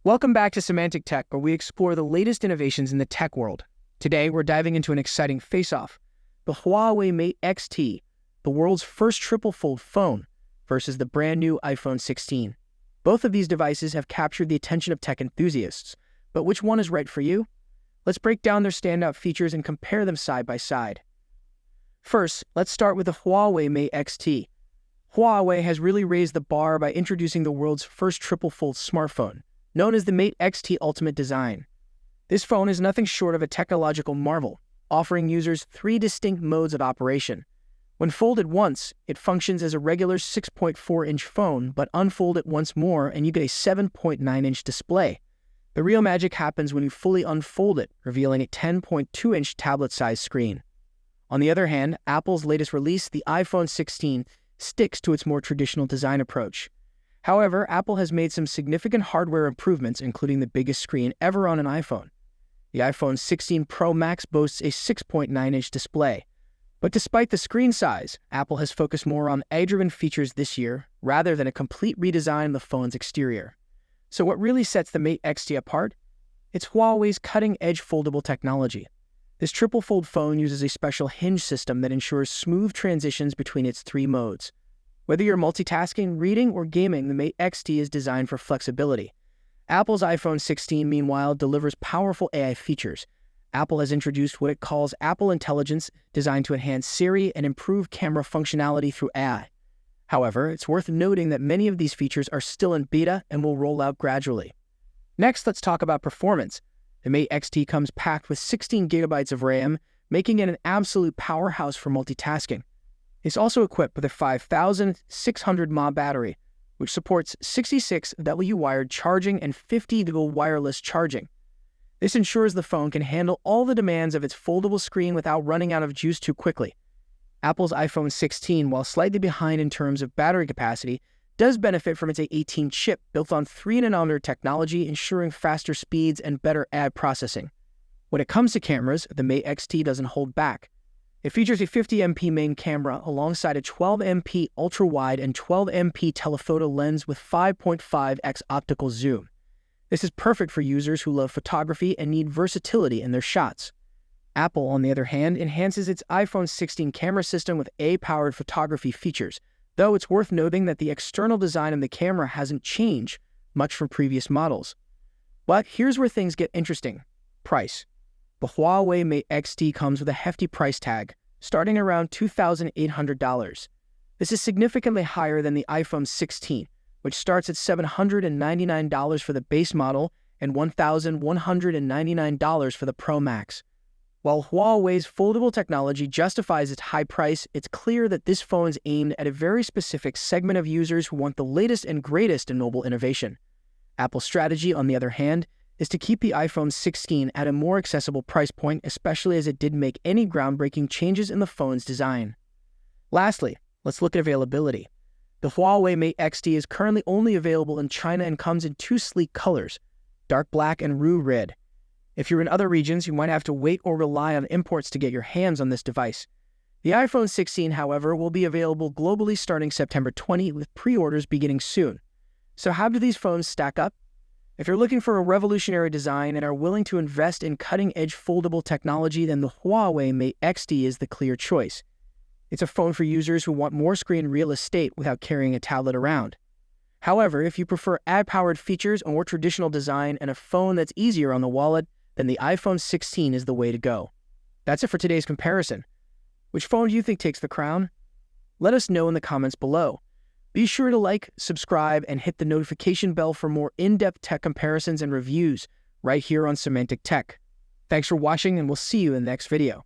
Welcome back to Semantic Tech, where we explore the latest innovations in the tech world. Today, we're diving into an exciting face-off: the Huawei Mate XT, the world's first triple-fold phone, versus the brand-new iPhone 16. Both of these devices have captured the attention of tech enthusiasts, but which one is right for you? Let's break down their standout features and compare them side by side. First, let's start with the Huawei Mate XT. Huawei has really raised the bar by introducing the world's first triple-fold smartphone, known as the Mate XT Ultimate Design. This phone is nothing short of a technological marvel, offering users 3 distinct modes of operation. When folded once, it functions as a regular 6.4-inch phone, but unfold it once more and you get a 7.9-inch display. The real magic happens when you fully unfold it, revealing a 10.2-inch tablet-sized screen. On the other hand, Apple's latest release, the iPhone 16, sticks to its more traditional design approach. However, Apple has made some significant hardware improvements, including the biggest screen ever on an iPhone. The iPhone 16 Pro Max boasts a 6.9-inch display. But despite the screen size, Apple has focused more on AI-driven features this year, rather than a complete redesign of the phone's exterior. So what really sets the Mate XT apart? It's Huawei's cutting-edge foldable technology. This triple-fold phone uses a special hinge system that ensures smooth transitions between its 3 modes. Whether you're multitasking, reading, or gaming, the Mate XT is designed for flexibility. Apple's iPhone 16, meanwhile, delivers powerful AI features. Apple has introduced what it calls Apple Intelligence, designed to enhance Siri and improve camera functionality through AI. However, it's worth noting that many of these features are still in beta and will roll out gradually. Next, let's talk about performance. The Mate XT comes packed with 16 GB of RAM, making it an absolute powerhouse for multitasking. It's also equipped with a 5,600 mAh battery, which supports 66W wired charging and 50W wireless charging. This ensures the phone can handle all the demands of its foldable screen without running out of juice too quickly. Apple's iPhone 16, while slightly behind in terms of battery capacity, does benefit from its A18 chip built on 3nm technology, ensuring faster speeds and better ad processing. When it comes to cameras, the Mate XT doesn't hold back. It features a 50MP main camera alongside a 12MP ultra-wide and 12MP telephoto lens with 5.5x optical zoom. This is perfect for users who love photography and need versatility in their shots. Apple, on the other hand, enhances its iPhone 16 camera system with AI-powered photography features, though it's worth noting that the external design of the camera hasn't changed much from previous models. But here's where things get interesting: price. The Huawei Mate XT comes with a hefty price tag, starting around $2,800. This is significantly higher than the iPhone 16, which starts at $799 for the base model and $1,199 for the Pro Max. While Huawei's foldable technology justifies its high price, it's clear that this phone is aimed at a very specific segment of users who want the latest and greatest in mobile innovation. Apple's strategy, on the other hand, is to keep the iPhone 16 at a more accessible price point, especially as it didn't make any groundbreaking changes in the phone's design. Lastly, let's look at availability. The Huawei Mate XT is currently only available in China and comes in 2 sleek colors: dark black and Rue Red. If you're in other regions, you might have to wait or rely on imports to get your hands on this device. The iPhone 16, however, will be available globally starting September 20, with pre-orders beginning soon. So how do these phones stack up? If you're looking for a revolutionary design and are willing to invest in cutting-edge foldable technology, then the Huawei Mate XT is the clear choice. It's a phone for users who want more screen real estate without carrying a tablet around. However, if you prefer ad-powered features, a more traditional design, and a phone that's easier on the wallet, then the iPhone 16 is the way to go. That's it for today's comparison. Which phone do you think takes the crown? Let us know in the comments below. Be sure to like, subscribe, and hit the notification bell for more in-depth tech comparisons and reviews right here on Semantic Tech. Thanks for watching, and we'll see you in the next video.